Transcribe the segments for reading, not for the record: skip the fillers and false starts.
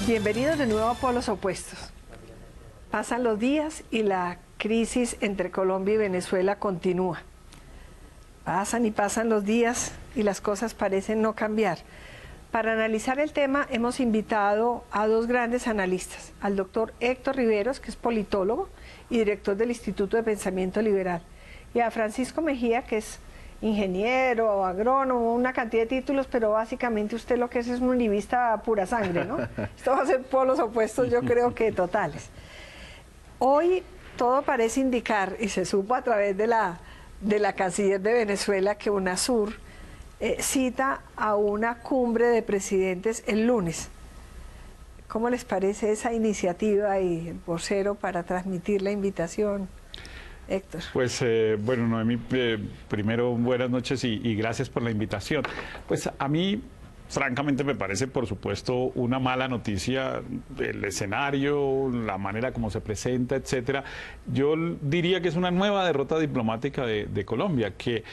Bienvenidos de nuevo a Polos Opuestos. Pasan los días y la crisis entre Colombia y Venezuela continúa. Pasan y pasan los días y las cosas parecen no cambiar. Para analizar el tema hemos invitado a dos grandes analistas, al doctor Héctor Riveros, que es politólogo y director del Instituto de Pensamiento Liberal, y a Francisco Mejía, que es ingeniero, agrónomo, una cantidad de títulos, pero básicamente usted lo que es un uribista pura sangre, ¿no? Esto va a ser polos opuestos, yo creo que totales. Hoy todo parece indicar, y se supo a través de la canciller de Venezuela, que UNASUR cita a una cumbre de presidentes el lunes. ¿Cómo les parece esa iniciativa y el vocero para transmitir la invitación? Héctor. Pues bueno, Noemí, primero buenas noches y gracias por la invitación. Pues a mí, francamente, me parece, por supuesto, una mala noticia el escenario, la manera como se presenta, etcétera. Yo diría que es una nueva derrota diplomática de Colombia, que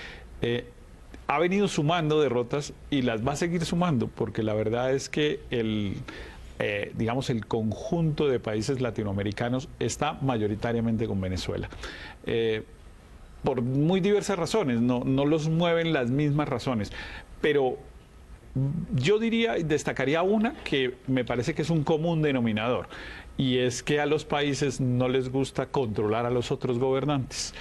ha venido sumando derrotas y las va a seguir sumando, porque la verdad es que digamos, el conjunto de países latinoamericanos está mayoritariamente con Venezuela. Por muy diversas razones, no los mueven las mismas razones, pero yo diría y destacaría una que me parece que es un común denominador, y es que a los países no les gusta controlar a los otros gobernantes,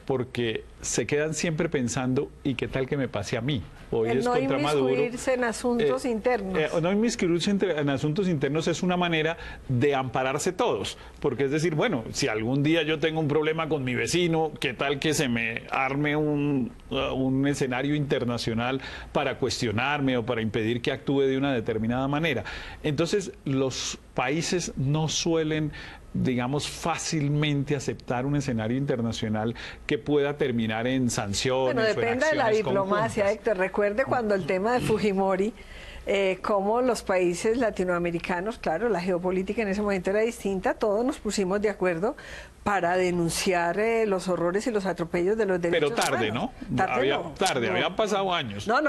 porque se quedan siempre pensando, ¿y qué tal que me pase a mí? Hoy el es no contra Maduro. inmiscuirse en asuntos internos. No inmiscuirse en asuntos internos es una manera de ampararse todos, porque es decir, bueno, si algún día yo tengo un problema con mi vecino, ¿qué tal que se me arme un escenario internacional para cuestionarme o para impedir que actúe de una determinada manera? Entonces, los países no suelen, digamos, fácilmente aceptar un escenario internacional que pueda terminar en sanciones. Bueno, depende de la diplomacia, conjuntas. Héctor. Recuerde cuando el tema de Fujimori, cómo los países latinoamericanos, claro, la geopolítica en ese momento era distinta, todos nos pusimos de acuerdo para denunciar los horrores y los atropellos de los derechos humanos. Pero tarde, ¿no? Tarde, habían pasado años. No,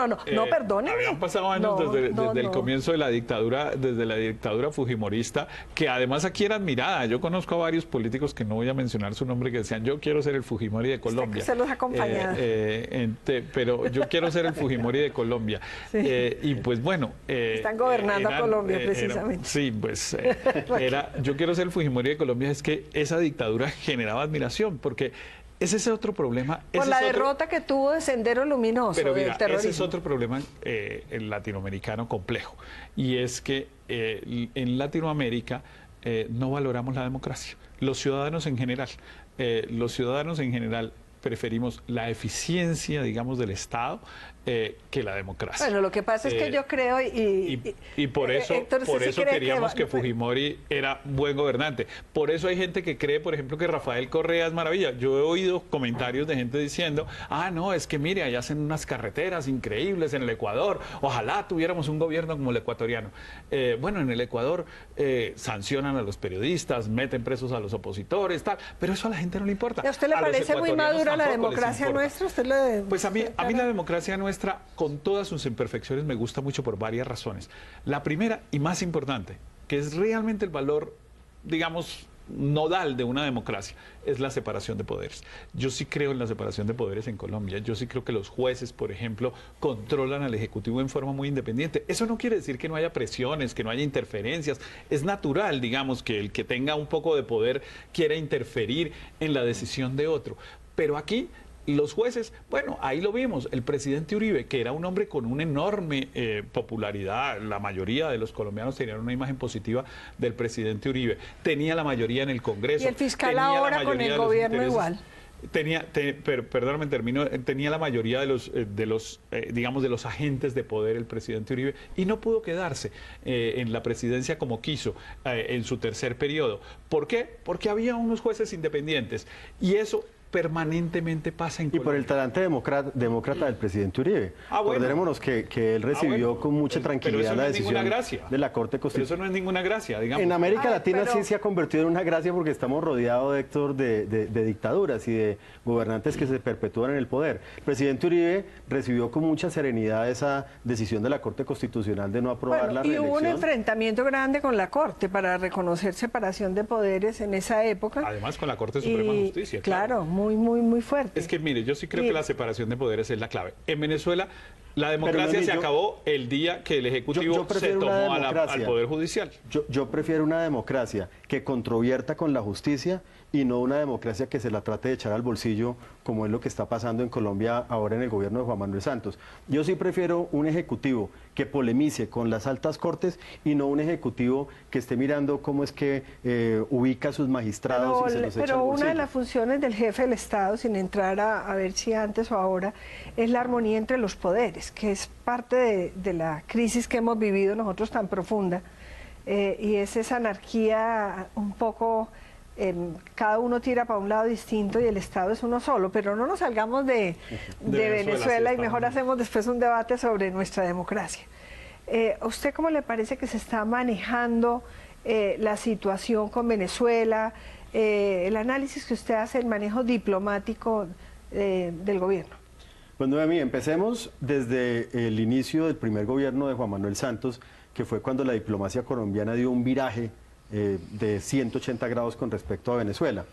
perdóneme. Habían pasado años desde el comienzo de la dictadura, desde la dictadura fujimorista, que además aquí era admirada. Yo conozco a varios políticos, que no voy a mencionar su nombre, que decían, yo quiero ser el Fujimori de Colombia. Usted los acompañaba. Pero yo quiero ser el Fujimori de Colombia. Sí. Y pues bueno... Están gobernando a Colombia, precisamente. Sí, pues yo quiero ser el Fujimori de Colombia, es que esa dictadura generaba admiración, porque ese es otro problema. Por la derrota que tuvo de Sendero Luminoso, pero mira, del terrorismo. Ese es otro problema el latinoamericano complejo, y es que en Latinoamérica no valoramos la democracia. Los ciudadanos en general preferimos la eficiencia, digamos, del Estado que la democracia. Bueno, lo que pasa es que yo creo y por eso, Héctor, queríamos que Fujimori era buen gobernante. Por eso hay gente que cree, por ejemplo, que Rafael Correa es maravilla. Yo he oído comentarios de gente diciendo, no, es que mire, allá hacen unas carreteras increíbles en el Ecuador, ojalá tuviéramos un gobierno como el ecuatoriano. Bueno, en el Ecuador sancionan a los periodistas, meten presos a los opositores, tal, pero eso a la gente no le importa. ¿A usted le parece muy madura la democracia nuestra? Pues a mí la democracia nuestra, con todas sus imperfecciones, me gusta mucho por varias razones. La primera y más importante, que es realmente el valor, digamos, nodal de una democracia, es la separación de poderes. Yo sí creo en la separación de poderes en Colombia. Yo sí creo que los jueces, por ejemplo, controlan al Ejecutivo en forma muy independiente. Eso no quiere decir que no haya presiones, que no haya interferencias. Es natural, digamos, que el que tenga un poco de poder quiera interferir en la decisión de otro. Pero aquí los jueces, bueno, ahí lo vimos, el presidente Uribe, que era un hombre con una enorme popularidad, la mayoría de los colombianos tenían una imagen positiva del presidente Uribe, tenía la mayoría en el Congreso. Y el fiscal ahora con el gobierno igual. Perdóname, tenía la mayoría de los agentes de poder el presidente Uribe, y no pudo quedarse en la presidencia como quiso en su tercer periodo. ¿Por qué? Porque había unos jueces independientes, y eso permanentemente pasa en Y por el Colombia. talante demócrata del presidente Uribe. Bueno. Acordémonos que él recibió con mucha tranquilidad la decisión de la Corte Pero Constitucional. eso no es ninguna gracia, digamos. En América Latina pero... sí se ha convertido en una gracia porque estamos rodeados, Héctor, de dictaduras y de gobernantes que se perpetúan en el poder. El presidente Uribe recibió con mucha serenidad esa decisión de la Corte Constitucional de no aprobar la y reelección. hubo un enfrentamiento grande con la Corte para reconocer separación de poderes en esa época. Además con la Corte Suprema de Justicia. Claro, muy fuerte. Es que mire, yo sí creo que la separación de poderes es la clave. En Venezuela la democracia se acabó el día que el Ejecutivo se tomó al Poder Judicial. Yo prefiero una democracia que controvierta con la justicia y no una democracia que se la trate de echar al bolsillo, como es lo que está pasando en Colombia ahora en el gobierno de Juan Manuel Santos. Yo sí prefiero un ejecutivo que polemice con las altas cortes y no un ejecutivo que esté mirando cómo es que ubica a sus magistrados y se los echa al bolsillo. Una de las funciones del jefe del Estado, sin entrar a ver si antes o ahora, es la armonía entre los poderes, que es parte de la crisis que hemos vivido nosotros tan profunda, y es esa anarquía un poco... cada uno tira para un lado distinto y el Estado es uno solo, pero no nos salgamos de Venezuela, y mejor hacemos después un debate sobre nuestra democracia. ¿A usted cómo le parece que se está manejando la situación con Venezuela, el análisis que usted hace, el manejo diplomático del gobierno? Bueno, Noemí, empecemos desde el inicio del primer gobierno de Juan Manuel Santos, que fue cuando la diplomacia colombiana dio un viraje de 180 grados con respecto a Venezuela.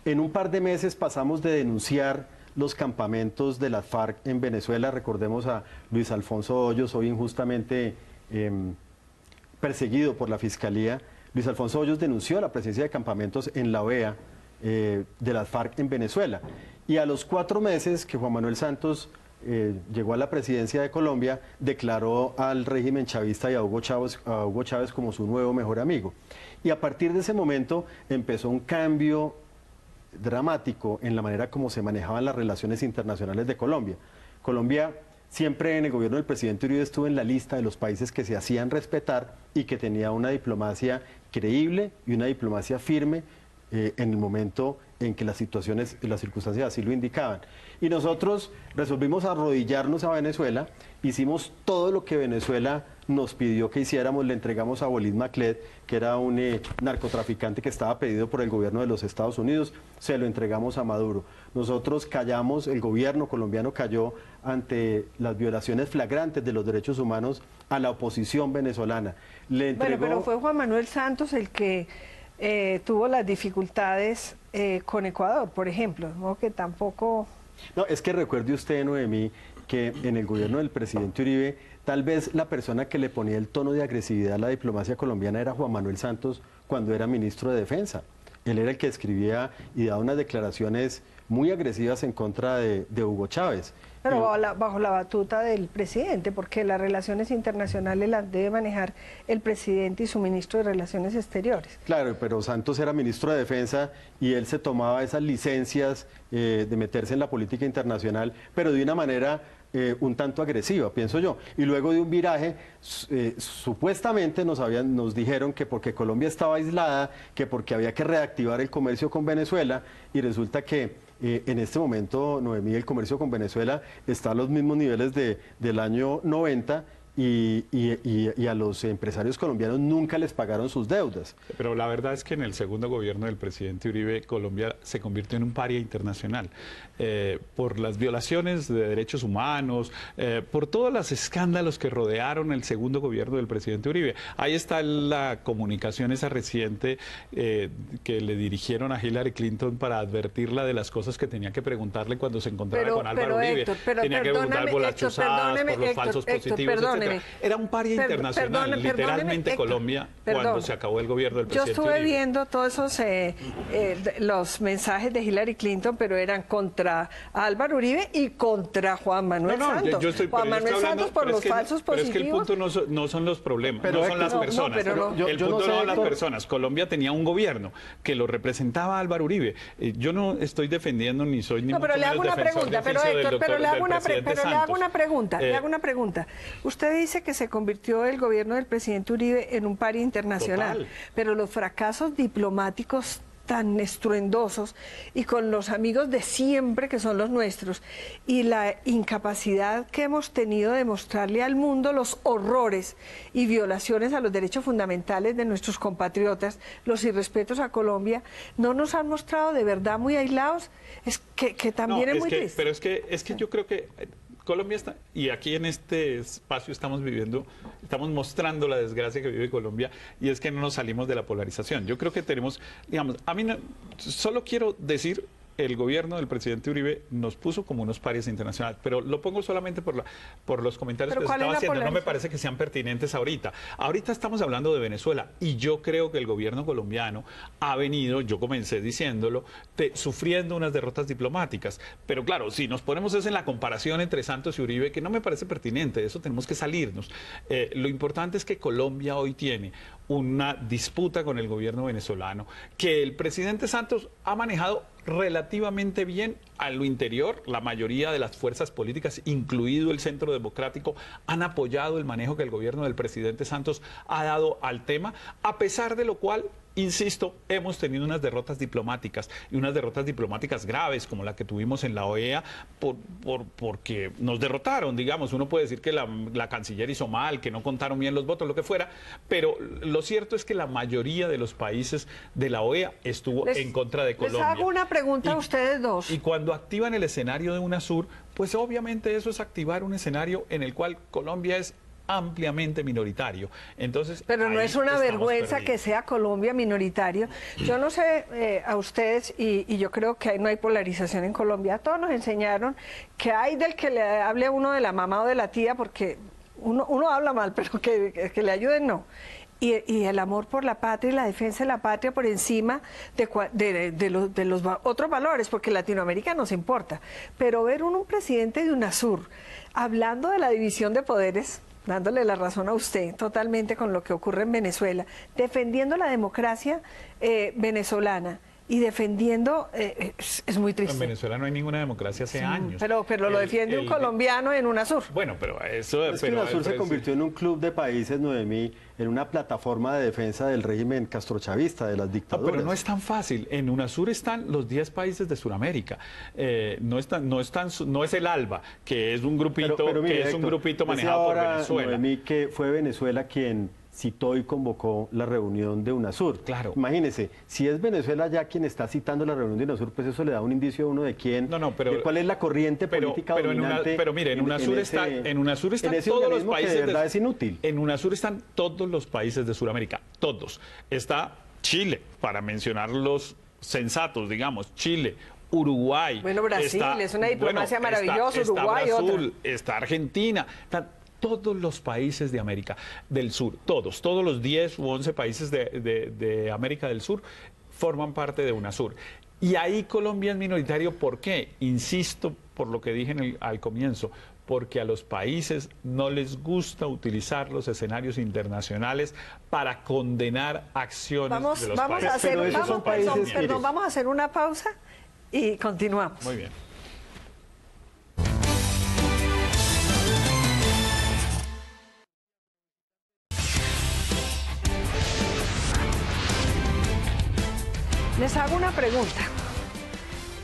En un par de meses pasamos de denunciar los campamentos de las FARC en Venezuela. Recordemos a Luis Alfonso Hoyos, hoy injustamente perseguido por la Fiscalía. Luis Alfonso Hoyos denunció la presencia de campamentos en la OEA de las FARC en Venezuela. Y a los 4 meses que Juan Manuel Santos llegó a la presidencia de Colombia, declaró al régimen chavista y a Hugo Chávez como su nuevo mejor amigo. Y a partir de ese momento empezó un cambio dramático en la manera como se manejaban las relaciones internacionales de Colombia. Colombia siempre en el gobierno del presidente Uribe estuvo en la lista de los países que se hacían respetar y que tenía una diplomacia creíble y una diplomacia firme en el momento en que las situaciones y las circunstancias así lo indicaban. Y nosotros resolvimos arrodillarnos a Venezuela, hicimos todo lo que Venezuela nos pidió que hiciéramos, le entregamos a Walid Macled, que era un narcotraficante que estaba pedido por el gobierno de los Estados Unidos, se lo entregamos a Maduro. Nosotros callamos, el gobierno colombiano cayó ante las violaciones flagrantes de los derechos humanos a la oposición venezolana. Le entregó... Bueno, pero fue Juan Manuel Santos el que tuvo las dificultades con Ecuador, por ejemplo, ¿no? Que tampoco... No, es que recuerde usted, Noemí, que en el gobierno del presidente Uribe, tal vez la persona que le ponía el tono de agresividad a la diplomacia colombiana era Juan Manuel Santos cuando era ministro de Defensa. Él era el que escribía y daba unas declaraciones muy agresivas en contra de Hugo Chávez. Pero bajo la batuta del presidente, porque las relaciones internacionales las debe manejar el presidente y su ministro de Relaciones Exteriores. Claro, pero Santos era ministro de Defensa y él se tomaba esas licencias de meterse en la política internacional, pero de una manera un tanto agresiva, pienso yo. Y luego de un viraje, supuestamente nos dijeron que porque Colombia estaba aislada, que porque había que reactivar el comercio con Venezuela, y resulta que en este momento, Noemí, el comercio con Venezuela está a los mismos niveles del año 90 y a los empresarios colombianos nunca les pagaron sus deudas. Pero la verdad es que en el segundo gobierno del presidente Uribe, Colombia se convirtió en un paria internacional por las violaciones de derechos humanos, por todos los escándalos que rodearon el segundo gobierno del presidente Uribe. Ahí está la comunicación esa reciente que le dirigieron a Hillary Clinton para advertirla de las cosas que tenía que preguntarle cuando se encontrara con Álvaro Uribe. Tenía que preguntar por las chuzadas, por los falsos positivos, etc. Era un paria internacional, literalmente Colombia, cuando se acabó el gobierno del presidente Yo estuve Uribe. viendo todos esos los mensajes de Hillary Clinton, pero eran contra Álvaro Uribe y contra Juan Manuel Santos. Juan Manuel Santos por los falsos positivos. Pero es que el punto no son los problemas, pero no son las personas. El punto no son las personas. Colombia tenía un gobierno que lo representaba Álvaro Uribe. Yo no estoy defendiendo ni soy ni mucho menos defensor de oficio del doctor, del presidente Santos. Le hago una pregunta. Usted dice que se convirtió el gobierno del presidente Uribe en un paria internacional, pero los fracasos diplomáticos tan estruendosos y con los amigos de siempre que son los nuestros, y la incapacidad que hemos tenido de mostrarle al mundo los horrores y violaciones a los derechos fundamentales de nuestros compatriotas, los irrespetos a Colombia, no nos han mostrado de verdad muy aislados, es que también es muy triste. Pero es que yo creo que Colombia está, y aquí en este espacio estamos mostrando la desgracia que vive Colombia, y es que no nos salimos de la polarización. Yo creo que tenemos, digamos, a mí solo quiero decir, el gobierno del presidente Uribe nos puso como unos parias internacionales, pero lo pongo solamente por los comentarios que se estaban haciendo. No me parece que sean pertinentes ahorita. Ahorita estamos hablando de Venezuela, y yo creo que el gobierno colombiano ha venido, yo comencé diciéndolo, sufriendo unas derrotas diplomáticas. Pero claro, si nos ponemos en la comparación entre Santos y Uribe, que no me parece pertinente, de eso tenemos que salirnos. Lo importante es que Colombia hoy tiene una disputa con el gobierno venezolano, que el presidente Santos ha manejado relativamente bien a lo interior. La mayoría de las fuerzas políticas, incluido el Centro Democrático, han apoyado el manejo que el gobierno del presidente Santos ha dado al tema, a pesar de lo cual, insisto, hemos tenido unas derrotas diplomáticas, y unas derrotas diplomáticas graves, como la que tuvimos en la OEA, porque nos derrotaron, digamos. Uno puede decir que la canciller hizo mal, que no contaron bien los votos, lo que fuera, pero lo cierto es que la mayoría de los países de la OEA estuvo en contra de Colombia. Les hago una pregunta a ustedes dos. Y cuando activan el escenario de UNASUR, pues obviamente eso es activar un escenario en el cual Colombia es ampliamente minoritario. Entonces, pero no es una vergüenza que sea Colombia minoritario. Yo no sé a ustedes, y yo creo que no hay polarización en Colombia. A todos nos enseñaron que hay del que le hable a uno de la mamá o de la tía, porque uno habla mal, pero que le ayuden no. Y el amor por la patria y la defensa de la patria por encima de los otros valores, porque Latinoamérica nos importa. Pero ver un presidente de UNASUR hablando de la división de poderes, dándole la razón a usted totalmente con lo que ocurre en Venezuela, defendiendo la democracia venezolana y defendiendo, es muy triste. En Venezuela no hay ninguna democracia hace años. Pero lo defiende un colombiano en UNASUR. Bueno, pero eso... Es que UNASUR se convirtió en un club de países, Noemí, en una plataforma de defensa del régimen castrochavista, de las dictaduras. Pero no es tan fácil. En UNASUR están los 10 países de Sudamérica. No es el ALBA, que es un grupito, pero mire, que es un grupito manejado por Venezuela. Noemí, que fue Venezuela quien citó y convocó la reunión de UNASUR. Claro. Imagínese, si es Venezuela ya quien está citando la reunión de UNASUR, pues eso le da un indicio a uno de quién, de cuál es la corriente política dominante. Pero mire, en UNASUR están todos los países. Que de verdad es inútil. En UNASUR están todos los países de Sudamérica, todos. Está Chile, para mencionar los sensatos, digamos, Chile, Uruguay. Bueno, Brasil, es una diplomacia maravillosa, Uruguay, está Brasil, está Argentina, está todos los países de América del Sur, todos los 10 u 11 países de América del Sur forman parte de UNASUR. Y ahí Colombia es minoritario, ¿por qué? Insisto, por lo que dije al comienzo, porque a los países no les gusta utilizar los escenarios internacionales para condenar acciones de los países. Vamos a hacer una pausa y continuamos. Muy bien. Les hago una pregunta.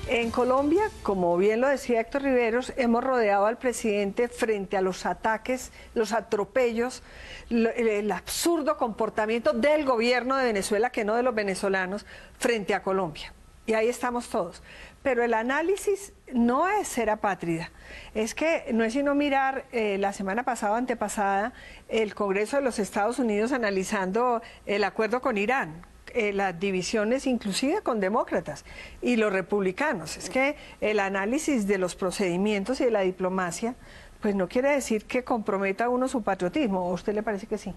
En Colombia, como bien lo decía Héctor Riveros, hemos rodeado al presidente frente a los ataques, los atropellos, el absurdo comportamiento del gobierno de Venezuela, que no de los venezolanos, frente a Colombia. Y ahí estamos todos. Pero el análisis no es ser apátrida, es que no es sino mirar la semana pasada o antepasada el Congreso de los Estados Unidos analizando el acuerdo con Irán, las divisiones inclusive con demócratas y los republicanos. Es que el análisis de los procedimientos y de la diplomacia, pues no quiere decir que comprometa a uno su patriotismo. ¿O a usted le parece que sí?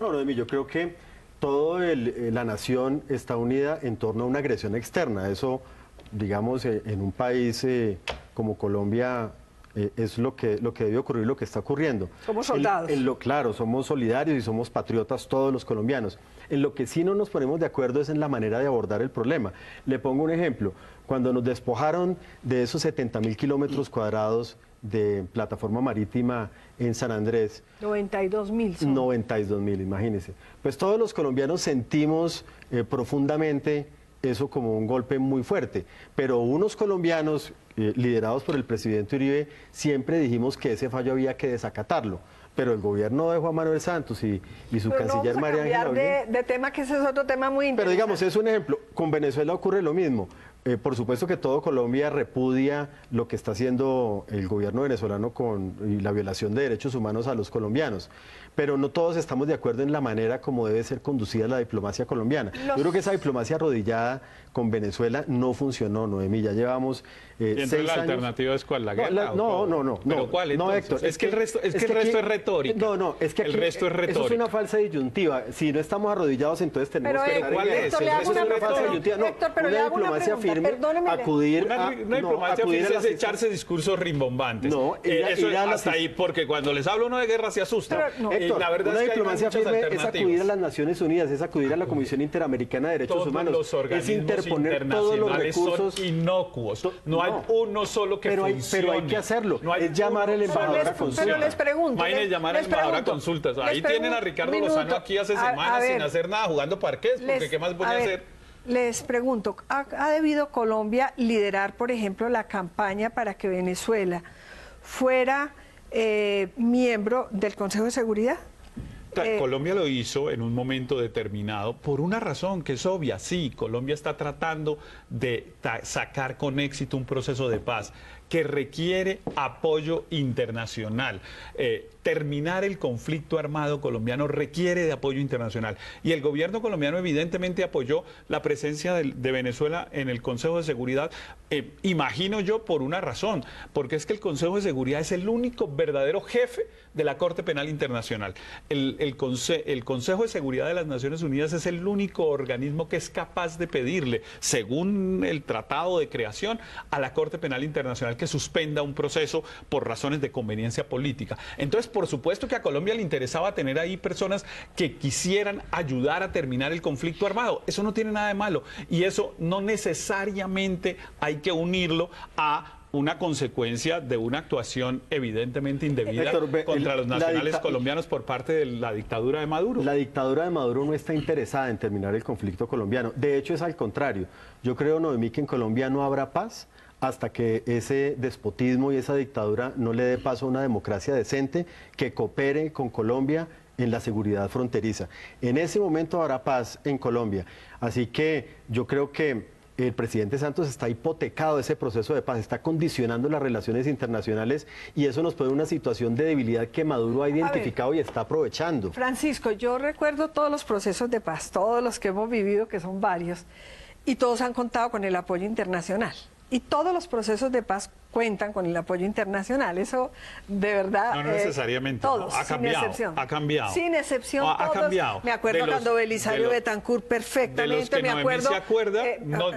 No, Noemí, yo creo que toda la nación está unida en torno a una agresión externa. Eso, digamos, en un país como Colombia es lo que debe ocurrir, lo que está ocurriendo. Somos soldados. Claro, somos solidarios y somos patriotas todos los colombianos. En lo que sí no nos ponemos de acuerdo es en la manera de abordar el problema. Le pongo un ejemplo. Cuando nos despojaron de esos 70.000 kilómetros cuadrados de plataforma marítima en San Andrés. 92.000 son. 92.000, imagínense. Pues todos los colombianos sentimos profundamente eso como un golpe muy fuerte. Pero unos colombianos, liderados por el presidente Uribe, siempre dijimos que ese fallo había que desacatarlo. Pero el gobierno de Juan Manuel Santos y su Pero canciller no vamos a María Ángela cambiar Holguín. de tema, que ese es otro tema muy interesante. Pero digamos, es un ejemplo. Con Venezuela ocurre lo mismo. Por supuesto que todo Colombia repudia lo que está haciendo el gobierno venezolano y la violación de derechos humanos a los colombianos. Pero no todos estamos de acuerdo en la manera como debe ser conducida la diplomacia colombiana. Yo creo que esa diplomacia arrodillada con Venezuela no funcionó, Noemí. Ya llevamos 6 años. ¿La alternativa es cuál? ¿La guerra? No. ¿Pero cuál? No, Entonces? Héctor. Es que el resto es retórica. No, es que aquí, el resto es retórica. eso es una falsa disyuntiva. Si no estamos arrodillados, entonces tenemos que Héctor, ¿cuál es? Héctor, le hago una pregunta. No, Héctor, pero le una hago una diplomacia pregunta. firme, Perdóneme. acudir Una diplomacia firme es echarse discursos rimbombantes. No, eso ir a hasta ahí, porque cuando les habla uno de guerra se asusta. Pero, no. Héctor, la verdad una es que diplomacia hay muchas firme es alternativas. acudir a las Naciones Unidas, es acudir a la Comisión Interamericana de Derechos Todos Humanos, los es organismos interponer todos los recursos. son inocuos. No hay uno solo que funcione. Pero hay que hacerlo. No hay es llamar al embajador a consulta. Pero les pregunto. Imagínense llamar al embajador a consultas. Ahí tienen a Ricardo Lozano aquí hace semanas sin hacer nada, jugando parqués, porque ¿qué más voy a hacer? Les pregunto, ¿ha debido Colombia liderar, por ejemplo, la campaña para que Venezuela fuera miembro del Consejo de Seguridad? Colombia lo hizo en un momento determinado por una razón que es obvia. Sí, Colombia está tratando de sacar con éxito un proceso de paz que requiere apoyo internacional. Terminar el conflicto armado colombiano requiere de apoyo internacional. Y el gobierno colombiano evidentemente apoyó la presencia de Venezuela en el Consejo de Seguridad, imagino yo, por una razón, porque es que el Consejo de Seguridad es el único verdadero jefe de la Corte Penal Internacional. El Consejo de Seguridad de las Naciones Unidas es el único organismo que es capaz de pedirle, según el Tratado de Creación, a la Corte Penal Internacional que suspenda un proceso por razones de conveniencia política. Entonces, por supuesto que a Colombia le interesaba tener ahí personas que quisieran ayudar a terminar el conflicto armado. Eso no tiene nada de malo. Y eso no necesariamente hay que unirlo a una consecuencia de una actuación evidentemente indebida contra los nacionales colombianos por parte de la dictadura de Maduro. La dictadura de Maduro no está interesada en terminar el conflicto colombiano. De hecho, es al contrario. Yo creo, Noemí, que en Colombia no habrá paz hasta que ese despotismo y esa dictadura no le dé paso a una democracia decente que coopere con Colombia en la seguridad fronteriza. En ese momento habrá paz en Colombia. Así que yo creo que el presidente Santos está hipotecado ese proceso de paz, está condicionando las relaciones internacionales y eso nos pone en una situación de debilidad que Maduro ha identificado y está aprovechando. Francisco, yo recuerdo todos los procesos de paz, todos los que hemos vivido, que son varios, y todos han contado con el apoyo internacional. Y todos los procesos de paz cuentan con el apoyo internacional. Eso, de verdad... No necesariamente. Todos, no, ha cambiado, sin excepción. Ha cambiado. Sin excepción, ha todos. cambiado. Me acuerdo cuando Belisario Betancourt perfectamente, de los que me acuerdo... se acuerda,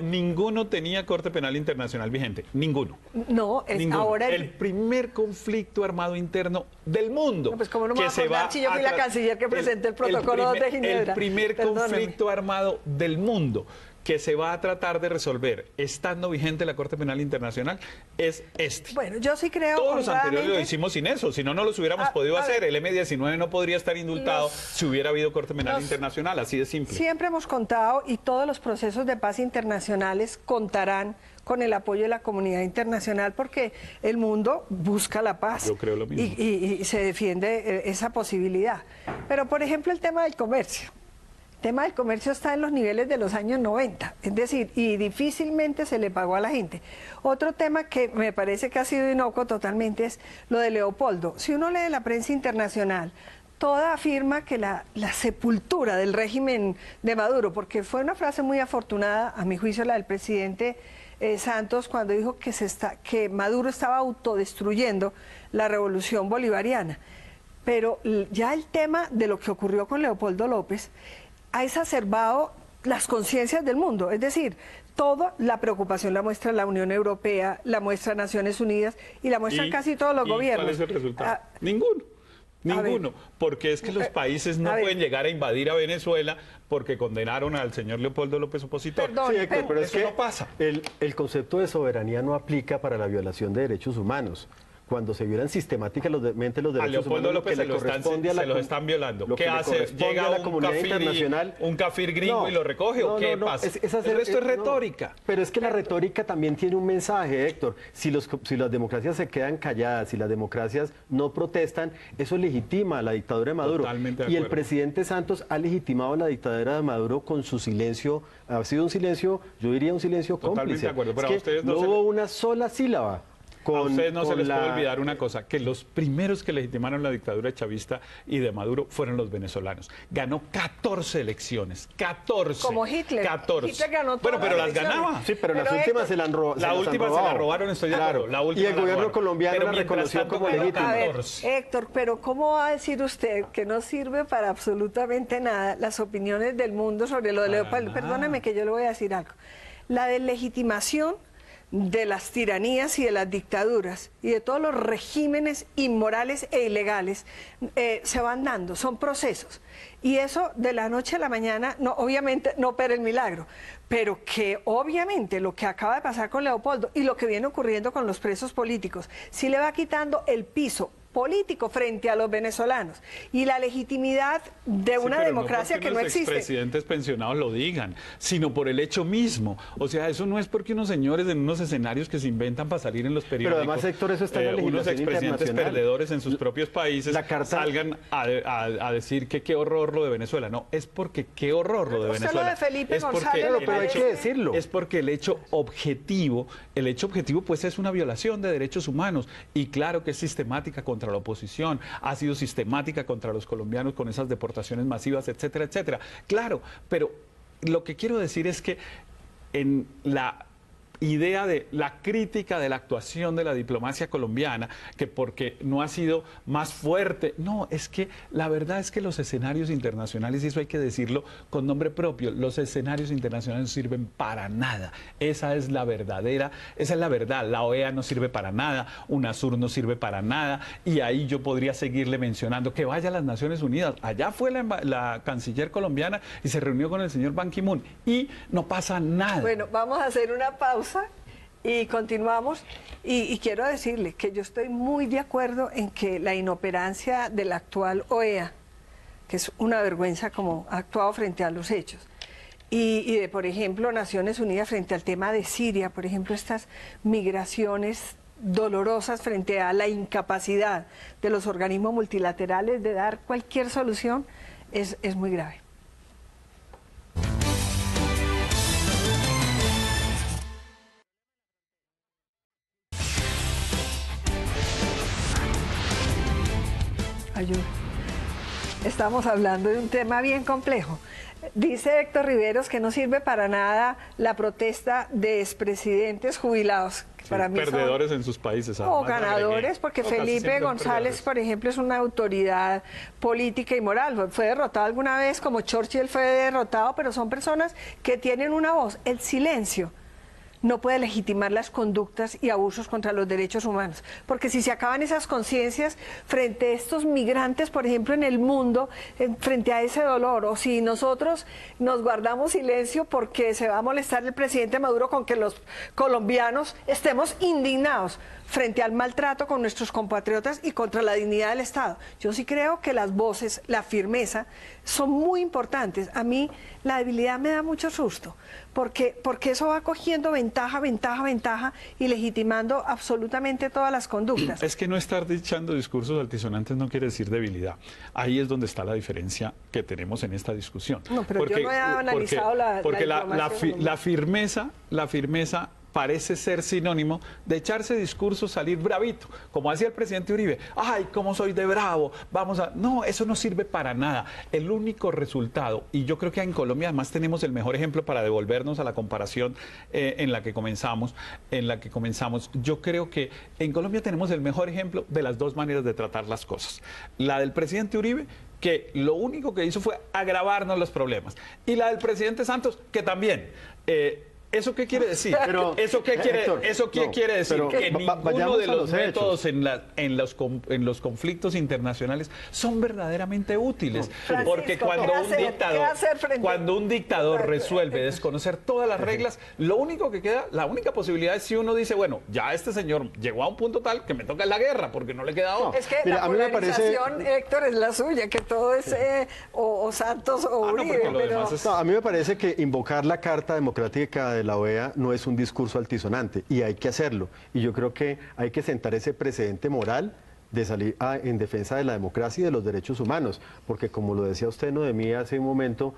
ninguno tenía Corte Penal Internacional vigente. Ninguno. No, ninguno. Ahora... El primer conflicto armado interno del mundo. No, pues como no me voy a acordar si yo fui la canciller que presenté el protocolo de Ginebra. El primer conflicto armado del mundo que se va a tratar de resolver estando vigente la Corte Penal Internacional es este. Bueno, yo sí creo... Todos los anteriores lo hicimos sin eso, si no, no los hubiéramos podido hacer. El M-19 no podría estar indultado si hubiera habido Corte Penal Internacional, así de simple. Siempre hemos contado y todos los procesos de paz internacionales contarán con el apoyo de la comunidad internacional porque el mundo busca la paz. Yo creo lo mismo. Y se defiende esa posibilidad. Pero, por ejemplo, el tema del comercio. El tema del comercio está en los niveles de los años 90, es decir, y difícilmente se le pagó a la gente. Otro tema que me parece que ha sido inocuo totalmente es lo de Leopoldo. Si uno lee la prensa internacional, toda afirma que la sepultura del régimen de Maduro, porque fue una frase muy afortunada, a mi juicio, la del presidente Santos, cuando dijo que Maduro estaba autodestruyendo la revolución bolivariana. Pero ya el tema de lo que ocurrió con Leopoldo López ha exacerbado las conciencias del mundo, es decir, toda la preocupación la muestra la Unión Europea, la muestra Naciones Unidas y la muestran casi todos los gobiernos. ¿Cuál es el resultado? Ninguno, porque es que los países no pueden llegar a invadir a Venezuela porque condenaron al señor Leopoldo López opositor. Perdón, sí, pero es eso que no pasa. El concepto de soberanía no aplica para la violación de derechos humanos. cuando se violan sistemáticamente los A derechos Leopoldo humanos, López se los están violando. ¿Qué hace? Llega un kafir gringo y lo recoge, ¿o qué pasa? El resto es retórica. Pero es que la retórica también tiene un mensaje, Héctor. Si las democracias se quedan calladas, si las democracias no protestan, eso legitima la dictadura de Maduro. Totalmente de y el acuerdo. presidente Santos ha legitimado la dictadura de Maduro con su silencio. Ha sido un silencio, yo diría un silencio Totalmente cómplice. de acuerdo, pero Es a que ustedes no no se hubo una sola sílaba. A ustedes no se les puede olvidar una cosa, que los primeros que legitimaron la dictadura chavista y de Maduro fueron los venezolanos. Ganó 14 elecciones, 14. Como Hitler. 14. Hitler ganó bueno, todas pero las las ganaba. Sí, pero las últimas se las han robado. La última se la robaron, estoy de acuerdo. La última y el la gobierno robaron. colombiano Pero la mientras reconoció tanto, como ganó legítima. A ver, 14. Héctor, pero ¿cómo va a decir usted que no sirve para absolutamente nada las opiniones del mundo sobre lo de Para Leopoldo? nada. Perdóname que yo le voy a decir algo. La deslegitimación de las tiranías y de las dictaduras y de todos los regímenes inmorales e ilegales se van dando, son procesos. Y eso de la noche a la mañana, no, obviamente no opera el milagro, pero que obviamente lo que acaba de pasar con Leopoldo y lo que viene ocurriendo con los presos políticos, sí le va quitando el piso político frente a los venezolanos y la legitimidad de una democracia que no existe. Los presidentes pensionados lo digan, sino por el hecho mismo. O sea, eso no es porque unos señores en unos escenarios que se inventan para salir en los periódicos. Pero además, Héctor, eso está en la legislación unos expresidentes internacional. perdedores en sus propios países salgan a decir que qué horror lo de Venezuela. No, es porque qué horror lo de Usted Venezuela. lo de Felipe Es porque González, el pero hay hecho- que decirlo. Es porque el hecho objetivo pues es una violación de derechos humanos y claro que es sistemática contra la oposición, ha sido sistemática contra los colombianos con esas deportaciones masivas, etcétera, etcétera. Claro, pero lo que quiero decir es que en la idea de la crítica de la actuación de la diplomacia colombiana, que porque no ha sido más fuerte, no, es que la verdad es que los escenarios internacionales, y eso hay que decirlo con nombre propio, los escenarios internacionales no sirven para nada, esa es la verdad, la OEA no sirve para nada, UNASUR no sirve para nada, y ahí yo podría seguirle mencionando que vaya a las Naciones Unidas, allá fue la canciller colombiana y se reunió con el señor Ban Ki-moon, y no pasa nada. Bueno, vamos a hacer una pausa y continuamos. Y quiero decirle que yo estoy muy de acuerdo en que la inoperancia de la actual OEA, que es una vergüenza como ha actuado frente a los hechos, y de, por ejemplo, Naciones Unidas frente al tema de Siria, por ejemplo, estas migraciones dolorosas frente a la incapacidad de los organismos multilaterales de dar cualquier solución, es muy grave. Ayuda. Estamos hablando de un tema bien complejo. Dice Héctor Riveros que no sirve para nada la protesta de expresidentes jubilados. Que Sí, para mí perdedores en sus países. o además, ganadores, porque o casi Felipe siempre González, perdedores. por ejemplo, es una autoridad política y moral. Fue derrotado alguna vez, como Churchill fue derrotado, pero son personas que tienen una voz. El silencio no puede legitimar las conductas y abusos contra los derechos humanos, porque si se acaban esas conciencias frente a estos migrantes, por ejemplo, en el mundo, frente a ese dolor, o si nosotros nos guardamos silencio porque se va a molestar el presidente Maduro con que los colombianos estemos indignados frente al maltrato con nuestros compatriotas y contra la dignidad del Estado. Yo sí creo que las voces, la firmeza, son muy importantes. A mí la debilidad me da mucho susto, porque eso va cogiendo ventaja y legitimando absolutamente todas las conductas. Es que no estar echando discursos altisonantes no quiere decir debilidad. Ahí es donde está la diferencia que tenemos en esta discusión. No, pero yo no he analizado la firmeza parece ser sinónimo de echarse discursos, salir bravito, como hacía el presidente Uribe. Ay, cómo soy de bravo, vamos a... No, eso no sirve para nada. El único resultado, y yo creo que en Colombia además tenemos el mejor ejemplo para devolvernos a la comparación en la que comenzamos, yo creo que en Colombia tenemos el mejor ejemplo de las dos maneras de tratar las cosas. La del presidente Uribe, que lo único que hizo fue agravarnos los problemas, y la del presidente Santos, que también... ¿Eso qué quiere decir? Pero, ¿Eso qué quiere, Héctor, eso qué no, quiere decir? pero Que ninguno vayamos de a los los métodos hechos. en los conflictos internacionales son verdaderamente útiles. Francisco, Porque cuando ¿qué un hacer? ¿Qué dictador, hacer frente- cuando un dictador resuelve desconocer todas las reglas, lo único que queda, la única posibilidad es si uno dice, bueno, ya este señor llegó a un punto tal que me toca la guerra, porque no le queda otra. Es que Mira, la a mí me parece- polarización, Héctor, es la suya, que todo es o Santos o Ah, no, Uribe. porque lo pero... demás es- No, a mí me parece que invocar la Carta Democrática de la OEA no es un discurso altisonante y hay que hacerlo. Y yo creo que hay que sentar ese precedente moral de salir en defensa de la democracia y de los derechos humanos, porque como lo decía usted, Noemí, hace un momento,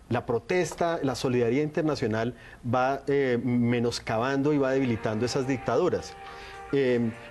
la protesta, la solidaridad internacional va menoscabando y va debilitando esas dictaduras.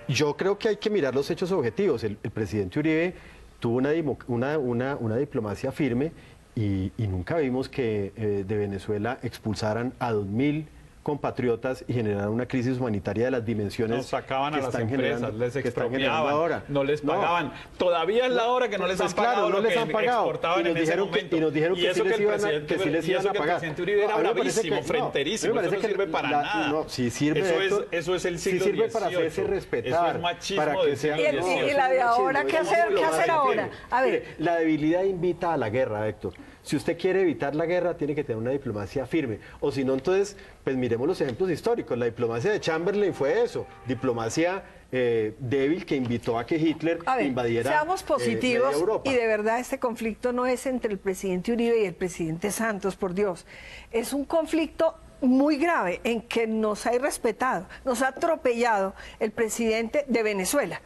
Yo creo que hay que mirar los hechos objetivos. El presidente Uribe tuvo una diplomacia firme y nunca vimos que de Venezuela expulsaran a 2.000 compatriotas y generaran una crisis humanitaria de las dimensiones Nos sacaban a que las están empresas, generando- les que están generando expropiaban, ahora. no les pagaban. Todavía es la hora que no les Pues han pagado claro, no lo les que han pagado. exportaban Y nos en ese dijeron que- momento. y nos dijeron que sí eso les el iban a- presidente- que sí les y eso iban a que el pagar. presidente Uribe era No, a mí me parece bravísimo, que- no, frenterísimo, a mí me eso no parece sirve que para nada. No, sí sirve, eso Héctor, eso es el sí siglo sirve para XVIII. hacerse respetar. Eso es machismo para que del sea- siglo Y- XVIII. y la de ahora, ¿qué hacer? ¿Qué hacer ahora? A ver. Mire, la debilidad invita a la guerra, Héctor. Si usted quiere evitar la guerra, tiene que tener una diplomacia firme. O si no, entonces, pues miremos los ejemplos históricos. La diplomacia de Chamberlain fue eso, diplomacia débil que invitó a que Hitler A ver, invadiera seamos positivos media Europa. y de verdad este conflicto no es entre el presidente Uribe y el presidente Santos, por Dios. Es un conflicto muy grave en que nos ha irrespetado, nos ha atropellado el presidente de Venezuela,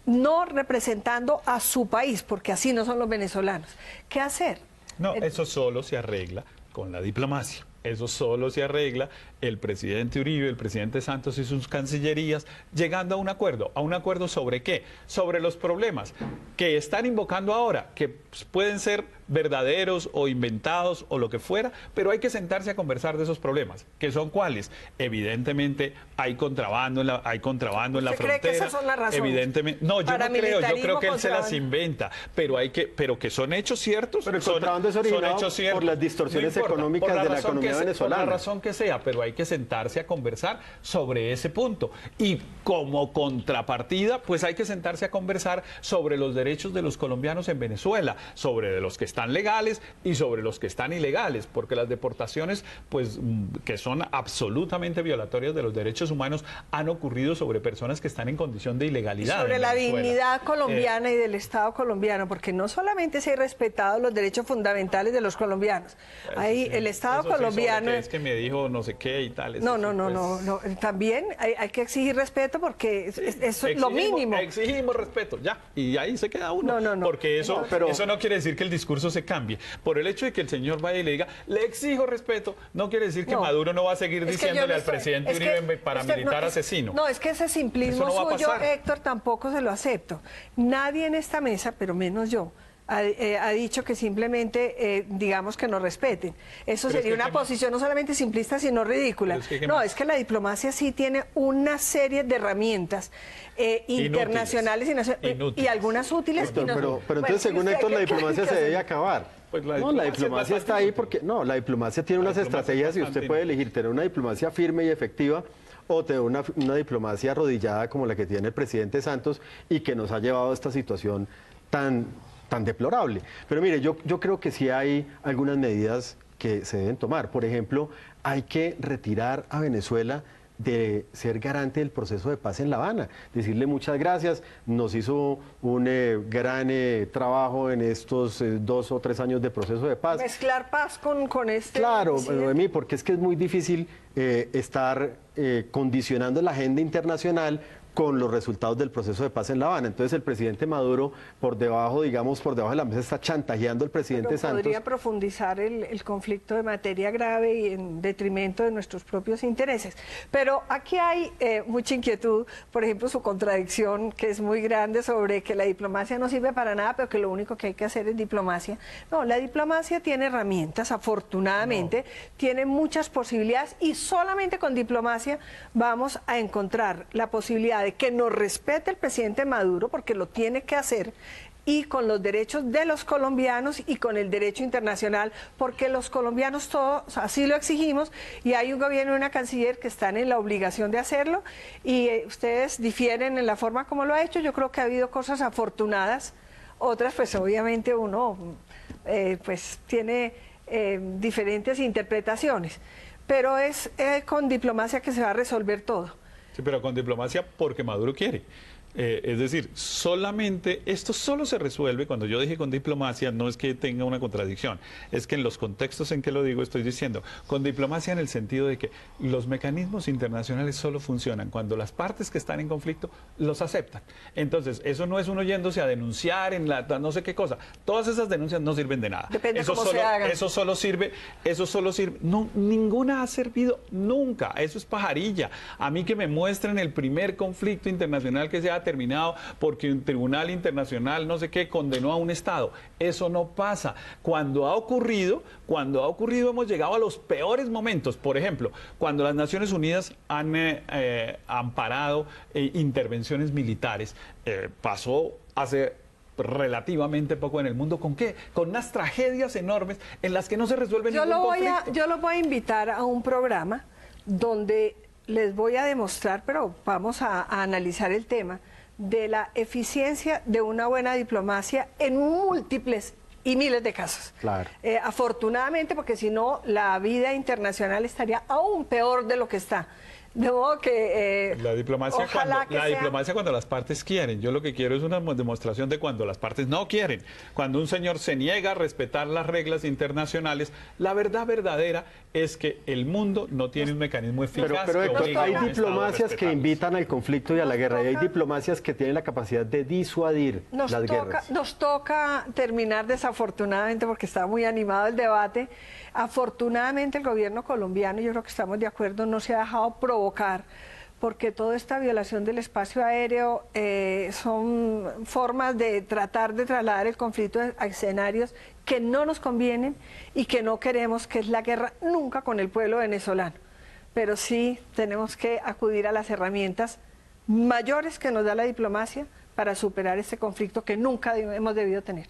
no representando a su país, porque así no son los venezolanos. ¿Qué hacer? No, eso solo se arregla con la diplomacia. Eso solo se arregla el presidente Uribe, el presidente Santos y sus cancillerías llegando a un acuerdo sobre qué, sobre los problemas que están invocando ahora, que pueden ser verdaderos o inventados o lo que fuera, pero hay que sentarse a conversar de esos problemas, que son cuáles. Evidentemente hay contrabando en la ¿Usted cree frontera. que esas son las razones? Evidentemente, no, yo no creo, yo Paramilitarismo, creo que él se las contrabando. inventa, pero que son hechos ciertos. Pero el son- contrabando es son originado hechos ciertos. por las distorsiones No importa, económicas por la de la razón economía que sea, venezolana. Por la razón que sea, pero hay que sentarse a conversar sobre ese punto. Y como contrapartida, pues hay que sentarse a conversar sobre los derechos de los colombianos en Venezuela, sobre de los que están legales y sobre los que están ilegales, porque las deportaciones, pues que son absolutamente violatorias de los derechos humanos, han ocurrido sobre personas que están en condición de ilegalidad. Sobre en la Venezuela. dignidad colombiana y del Estado colombiano, porque no solamente se han respetado los derechos fundamentales de los colombianos, ahí el Estado Eso sí, sobre colombiano... que es que me dijo no sé qué y tal. eso No, sí, no, no, pues, no, no. También hay que exigir respeto porque eso es lo mínimo. Exigimos respeto, ya. Y ahí se queda uno. No, no, no. Porque eso, No, pero- eso no quiere decir que el discurso se cambie. Por el hecho de que el señor vaya y le diga, le exijo respeto, no quiere decir que No. Maduro no va a seguir Es que yo diciéndole no al estoy- presidente es que- Uribe paramilitar no, asesino. No, es que ese simplismo Eso no va a suyo, pasar. Héctor, tampoco se lo acepto. Nadie en esta mesa, pero menos yo, ha dicho que simplemente digamos que nos respeten. Eso Pero es sería que una ¿qué más? posición no solamente simplista, sino ridícula. Pero es que ¿qué no, más? es que la diplomacia sí tiene una serie de herramientas internacionales y, y Inútiles. algunas útiles. Héctor, y no- pero Bueno, entonces, según ¿usted Héctor, qué la cree diplomacia que se debe hacer? acabar. Pues la No, la diplomacia es diplomacia está bastante ahí porque, no, la diplomacia tiene La unas diplomacia estrategias es y usted bastante puede elegir tener una diplomacia firme y efectiva o tener una diplomacia arrodillada como la que tiene el presidente Santos y que nos ha llevado a esta situación tan deplorable. Pero mire, yo creo que sí hay algunas medidas que se deben tomar. Por ejemplo, hay que retirar a Venezuela de ser garante del proceso de paz en La Habana. Decirle muchas gracias, nos hizo un gran trabajo en estos 2 o 3 años de proceso de paz. Mezclar paz con este... Claro, incidente. Noemí, porque es que es muy difícil estar condicionando la agenda internacional con los resultados del proceso de paz en La Habana. Entonces el presidente Maduro, por debajo de la mesa, está chantajeando al presidente Pero Santos. podría profundizar el conflicto de materia grave y en detrimento de nuestros propios intereses. Pero aquí hay mucha inquietud, por ejemplo, su contradicción, que es muy grande, sobre que la diplomacia no sirve para nada, pero que lo único que hay que hacer es diplomacia. No, la diplomacia tiene herramientas, afortunadamente, tiene muchas posibilidades y solamente con diplomacia vamos a encontrar la posibilidad de que nos respete el presidente Maduro, porque lo tiene que hacer, y con los derechos de los colombianos y con el derecho internacional, porque los colombianos todos así lo exigimos y hay un gobierno y una canciller que están en la obligación de hacerlo y ustedes difieren en la forma como lo ha hecho. Yo creo que ha habido cosas afortunadas, otras pues obviamente uno pues tiene diferentes interpretaciones, pero es con diplomacia que se va a resolver todo. Sí, pero con diplomacia porque Maduro quiere. Es decir, solamente, esto solo se resuelve, cuando yo dije con diplomacia, no es que tenga una contradicción, es que en los contextos en que lo digo estoy diciendo, con diplomacia en el sentido de que los mecanismos internacionales solo funcionan cuando las partes que están en conflicto los aceptan. Entonces, eso no es uno yéndose a denunciar en la no sé qué cosa, todas esas denuncias no sirven de nada. Depende Eso cómo solo, se hagan. eso solo sirve, no, ninguna ha servido nunca, eso es pajarilla. A mí que me muestren el primer conflicto internacional que se ha terminado porque un tribunal internacional no sé qué condenó a un Estado. Eso no pasa. Cuando ha ocurrido hemos llegado a los peores momentos. Por ejemplo, cuando las Naciones Unidas han amparado intervenciones militares, pasó hace relativamente poco en el mundo. ¿Con qué? Con unas tragedias enormes en las que no se resuelve ningún conflicto. Yo los voy a invitar a un programa donde les voy a demostrar, pero vamos a analizar el tema de la eficiencia de una buena diplomacia en múltiples y miles de casos. Claro. Afortunadamente, porque si no, la vida internacional estaría aún peor de lo que está. De modo que la diplomacia, diplomacia cuando las partes quieren. Yo lo que quiero es una demostración de cuando las partes no quieren. Cuando un señor se niega a respetar las reglas internacionales, la verdad verdadera es que el mundo no tiene un mecanismo eficaz. Pero Héctor, hay diplomacias que invitan invitan al conflicto y a la guerra, y hay diplomacias que tienen la capacidad de disuadir las guerras. Nos toca terminar desafortunadamente, porque está muy animado el debate. Afortunadamente el gobierno colombiano, yo creo que estamos de acuerdo, no se ha dejado provocar, porque toda esta violación del espacio aéreo son formas de tratar de trasladar el conflicto a escenarios que no nos convienen y que no queremos, que es la guerra nunca con el pueblo venezolano. Pero sí tenemos que acudir a las herramientas mayores que nos da la diplomacia para superar este conflicto que nunca hemos debido tener.